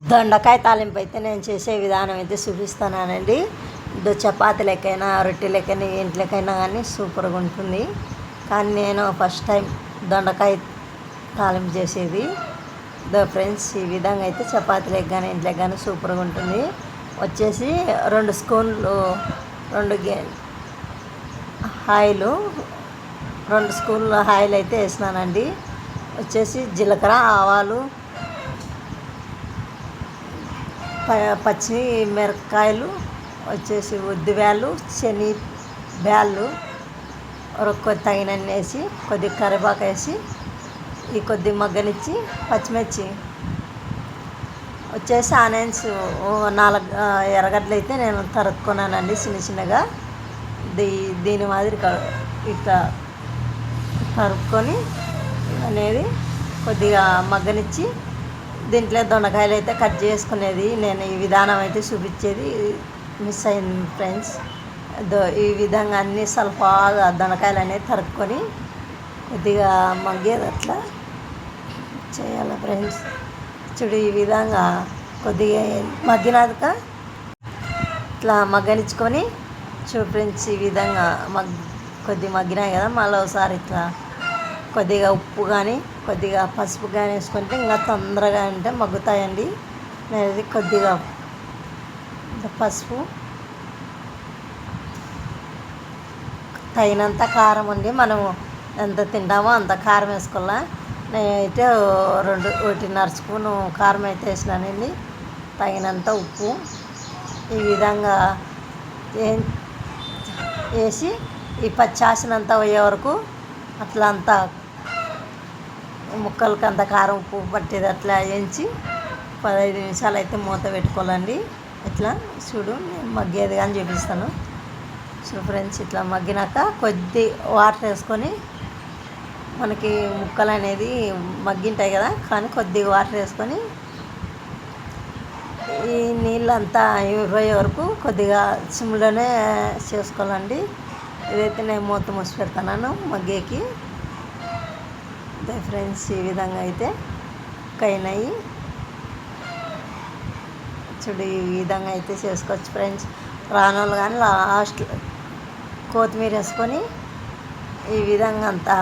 దొండకాయ తాలింపు అయితే నేను చేసే విధానం అయితే చూపిస్తున్నానండి. చపాతీ లెక్కైనా రొట్టె లెక్కైనా ఇంట్లోకైనా కానీ సూపర్గా ఉంటుంది. కానీ నేను ఫస్ట్ టైం దొండకాయ తాలింపు చేసేది. ఫ్రెండ్స్, ఈ విధంగా అయితే చపాతీ లెక్క కానీ ఇంట్లోకి కానీ సూపర్గా ఉంటుంది. వచ్చేసి 2 స్పూన్లు 2 ఆయిల్ 2 స్పూన్ల ఆయిల్ అయితే వేసినానండి. వచ్చేసి జీలకర్ర, ఆవాలు, పచ్చి మిరపకాయలు, వచ్చేసి ఉద్దిబ్యాళ్ళు, శని బ్యాళ్ళు కొద్ది తగినన్ని వేసి కొద్దిగా కరివేపాకు వేసి ఈ కొద్ది మగ్గనిచ్చి పచ్చిమిర్చి వచ్చేసి ఆనియన్స్ 4 ఎర్రగడ్డలు అయితే నేను తరుక్కున్నానండి చిన్న చిన్నగా. దీని మాదిరి ఇట్లా తరుక్కొని అనేది కొద్దిగా మగ్గనిచ్చి దీంట్లో దొండకాయలు అయితే కట్ చేసుకునేది. నేను ఈ విధానం అయితే చూపించేది మిస్ అయింది ఫ్రెండ్స్. ఈ విధంగా అన్నీ సల్ఫాగా దొండకాయలు అనేది తరుక్కొని కొద్దిగా మగ్గేది అట్లా చేయాలి ఫ్రెండ్స్. చూడు, ఈ విధంగా కొద్దిగా మగ్గినాక ఇట్లా మగ్గనిచ్చుకొని చూడు ఫ్రెండ్స్, ఈ విధంగా కొద్దిగా మగ్గినాయి కదా, మళ్ళీ ఒకసారి ఇట్లా కొద్దిగా ఉప్పు కానీ కొద్దిగా పసుపు కానీ వేసుకుంటే ఇంకా తొందరగా అంటే మగ్గుతాయండి. నేను కొద్దిగా పసుపు, తగినంత కారం అండి. మనము ఎంత తింటామో అంత కారం వేసుకోవాలా. నేనైతే 1.5 స్పూను కారం అయితే వేసినానండి. తగినంత ఉప్పు ఈ విధంగా వేసి ఈ పచ్చాసినంత అయ్యే వరకు అట్లా అంతా ముక్కలకి అంత కారం ఉప్పు పట్టేది అట్లా వేయించి 15 నిమిషాలు అయితే మూత పెట్టుకోవాలండి. ఇట్లా చూడు, నేను మగ్గేది కానీ చూపిస్తాను. సో ఫ్రెండ్స్, ఇట్లా మగ్గినాక కొద్ది వాటర్ వేసుకొని, మనకి ముక్కలు అనేది మగ్గింటాయి కదా, కానీ కొద్దిగా వాటర్ వేసుకొని ఈ నీళ్ళంతా ఇవ్వే వరకు కొద్దిగా సిమ్లోనే చేసుకోవాలండి. ఇదైతే నేను మూత మూసి పెడతాను మగ్గేకి. ఫ్రెండ్స్, ఈ విధంగా అయితే కైనాయి చూడు, ఈ విధంగా అయితే చేసుకోవచ్చు ఫ్రెండ్స్. రానోళ్ళు కానీ లాస్ట్ కొత్తిమీర వేసుకొని ఈ విధంగా అంతా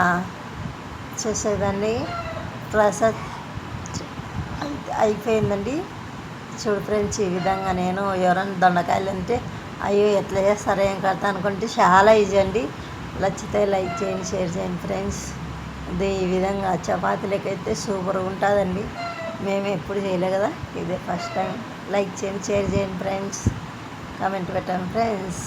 చేసేదండి. ప్రాసెస్ అయిపోయిందండి. చూడు ఫ్రెండ్స్, ఈ విధంగా నేను ఎవరైనా దొండకాయలు అంటే అయ్యో ఎట్లా చేస్తారో ఏం కడతా అనుకుంటే చాలా ఈజీ అండి. నచ్చితే లైక్ చేయండి, షేర్ చేయండి ఫ్రెండ్స్. ఈ విధంగా చపాతీలకైతే సూపర్గా ఉంటుందండి. మేము ఎప్పుడు చేయలే కదా, ఇదే ఫస్ట్ టైం. లైక్ చేయండి, షేర్ చేయండి ఫ్రెండ్స్, కామెంట్ పెట్టండి ఫ్రెండ్స్.